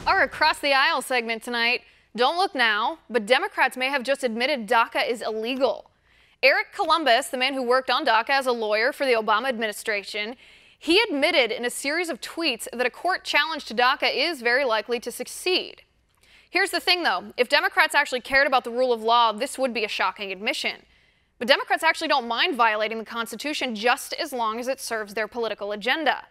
Our Across the Aisle segment tonight. Don't look now, but Democrats may have just admitted DACA is illegal. Eric Columbus, the man who worked on DACA as a lawyer for the Obama administration, he admitted in a series of tweets that a court challenge to DACA is very likely to succeed. Here's the thing, though. If Democrats actually cared about the rule of law, this would be a shocking admission. But Democrats actually don't mind violating the Constitution just as long as it serves their political agenda.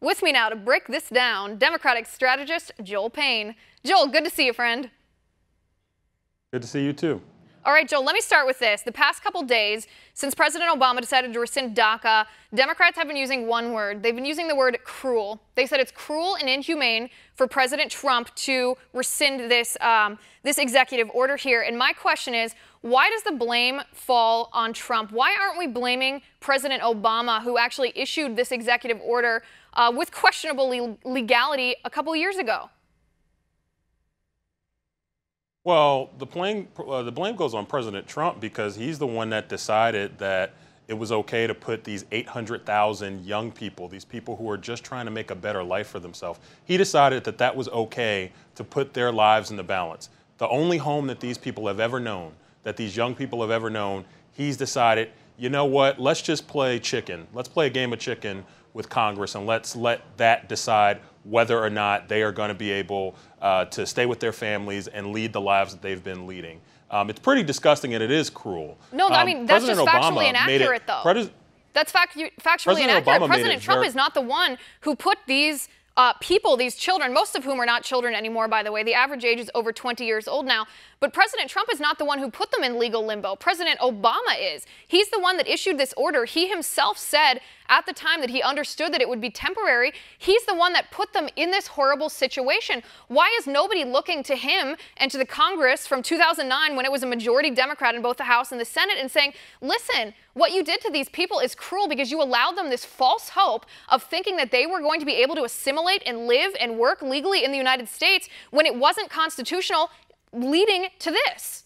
With me now to break this down, Democratic strategist Joel Payne. Joel, good to see you, friend. Good to see you, too. All right, Joel, let me start with this. The past couple days, since President Obama decided to rescind DACA, Democrats have been using one word. They've been using the word cruel. They said it's cruel and inhumane for President Trump to rescind this executive order here. And my question is, why does the blame fall on Trump? Why aren't we blaming President Obama, who actually issued this executive order with questionable legality a couple years ago? Well, the blame goes on President Trump because he's the one that decided that it was okay to put these 800,000 young people, these people who are just trying to make a better life for themselves. He decided that that was okay to put their lives in the balance. The only home that these people have ever known, that these young people have ever known, he's decided, you know what, let's just play chicken. Let's play a game of chicken with Congress and let's let that decide whether or not they are going to be able to stay with their families and lead the lives that they've been leading. It's pretty disgusking and it is cruel. No, I mean, that's just factually inaccurate, though. That's factually inaccurate. President Trump is not the one who put these people, these children, most of whom are not children anymore, by the way. The average age is over 20 years old now. But President Trump is not the one who put them in legal limbo. President Obama is. He's the one that issued this order. He himself said at the time that he understood that it would be temporary. He's the one that put them in this horrible situation. Why is nobody looking to him and to the Congress from 2009 when it was a majority Democrat in both the House and the Senate and saying, listen, what you did to these people is cruel because you allowed them this false hope of thinking that they were going to be able to assimilate and live and work legally in the United States when it wasn't constitutional, leading to this?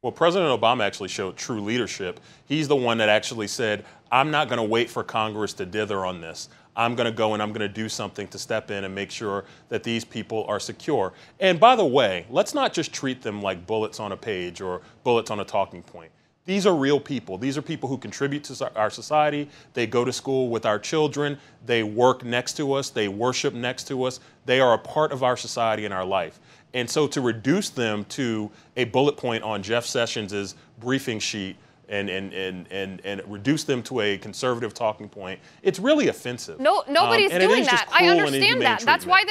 Well, President Obama actually showed true leadership. He's the one that actually said, I'm not going to wait for Congress to dither on this. I'm going to go and I'm going to do something to step in and make sure that these people are secure. And by the way, let's not just treat them like bullets on a page or bullets on a talking point. These are real people. These are people who contribute to our society. They go to school with our children. They work next to us. They worship next to us. They are a part of our society and our life. And so to reduce them to a bullet point on Jeff Sessions' briefing sheet and reduce them to a conservative talking point, it's really offensive. No, nobody's doing that. I understand that. That's why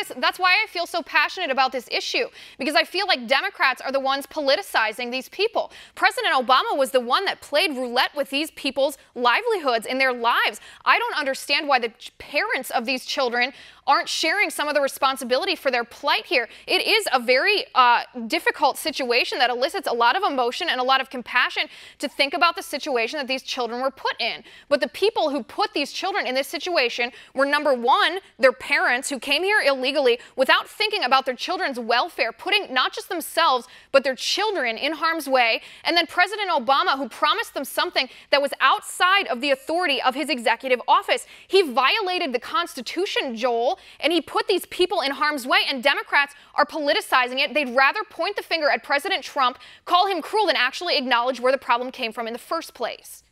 I feel so passionate about this issue, because I feel like Democrats are the ones politicizing these people. President Obama was the one that played roulette with these people's livelihoods and their lives. I don't understand why the parents of these children aren't sharing some of the responsibility for their plight here. It is a very difficult situation that elicits a lot of emotion and a lot of compassion to think about the situation that these children were put in. But the people who put these children in this situation were, number one, their parents who came here illegally without thinking about their children's welfare, putting not just themselves, but their children in harm's way. And then President Obama, who promised them something that was outside of the authority of his executive office. He violated the Constitution, Joel, and he put these people in harm's way, and Democrats are politicizing it. They'd rather point the finger at President Trump, call him cruel, than actually acknowledge where the problem came from in the first place.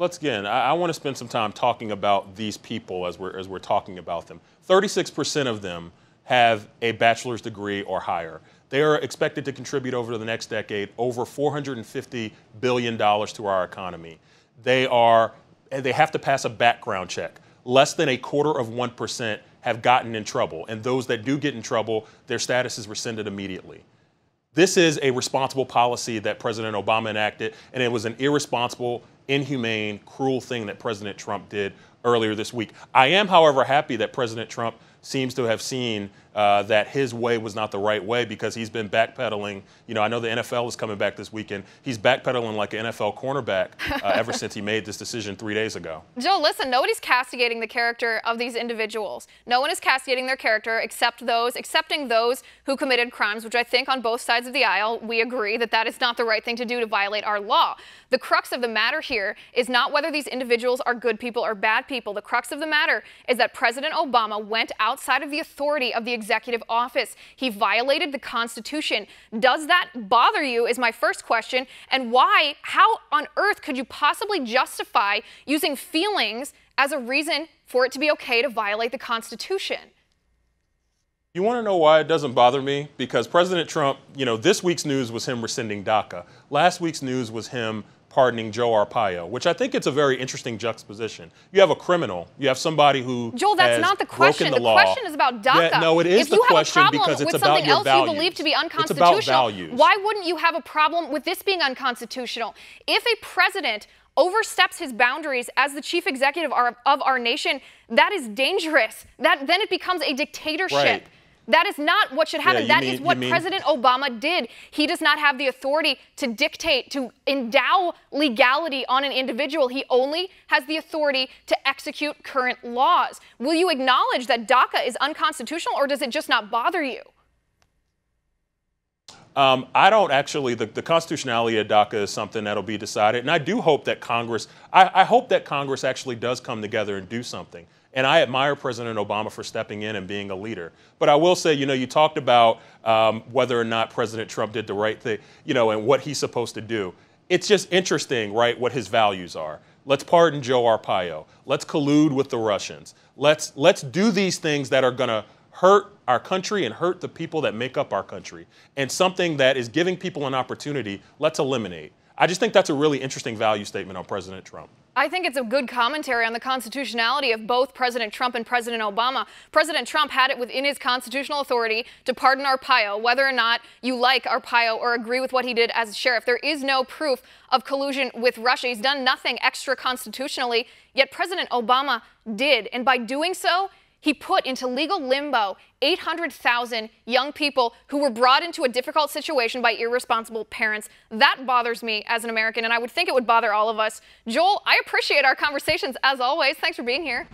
I want to spend some time talking about these people as we're talking about them. 36% of them have a bachelor's degree or higher. They are expected to contribute over the next decade over $450 billion to our economy. They have to pass a background check. Less than 0.25% have gotten in trouble. And those that do get in trouble, their status is rescinded immediately. This is a responsible policy that President Obama enacted, and it was an irresponsible, inhumane, cruel thing that President Trump did earlier this week. I am, however, happy that President Trump seems to have seen that his way was not the right way, because he's been backpedaling. You know, I know the NFL is coming back this weekend. He's backpedaling like an NFL cornerback ever since he made this decision 3 days ago. Joe, listen, nobody's castigating the character of these individuals. No one is castigating their character accepting those who committed crimes, which I think on both sides of the aisle, we agree that that is not the right thing to do to violate our law. The crux of the matter here is not whether these individuals are good people or bad people. The crux of the matter is that President Obama went out outside of the authority of the executive office. He violated the Constitution. Does that bother you is my first question. And why, how on earth could you possibly justify using feelings as a reason for it to be okay to violate the Constitution? You want to know why it doesn't bother me? Because President Trump, this week's news was him rescinding DACA. Last week's news was him pardoning Joe Arpaio, which I think it's a very interesting juxtaposition. You have a criminal, you have somebody who Joel, that's has not the question. The law. question is about DACA. Yeah, no, it is the question because it's about your values. If you have a problem with something else you believe to be unconstitutional, it's about values. Why wouldn't you have a problem with this being unconstitutional? If a president oversteps his boundaries as the chief executive of our nation, that is dangerous. Then it becomes a dictatorship. Right. That is not what should happen. Yeah, that is what President Obama did. He does not have the authority to dictate, to endow legality on an individual. He only has the authority to execute current laws. Will you acknowledge that DACA is unconstitutional, or does it just not bother you? I don't actually. The constitutionality of DACA is something that'll be decided, and I do hope that Congress. I hope that Congress actually does come together and do something. And I admire President Obama for stepping in and being a leader. But I will say, you talked about whether or not President Trump did the right thing, and what he's supposed to do. It's just interesting, right, what his values are. Let's pardon Joe Arpaio. Let's collude with the Russians. Let's do these things that are going to hurt our country and hurt the people that make up our country. And something that is giving people an opportunity, let's eliminate. I just think that's a really interesting value statement on President Trump. I think it's a good commentary on the constitutionality of both President Trump and President Obama. President Trump had it within his constitutional authority to pardon Arpaio, whether or not you like Arpaio or agree with what he did as sheriff. There is no proof of collusion with Russia. He's done nothing extra constitutionally, yet President Obama did. And by doing so, he put into legal limbo 800,000 young people who were brought into a difficult situation by irresponsible parents. That bothers me as an American, and I would think it would bother all of us. Joel, I appreciate our conversations as always. Thanks for being here.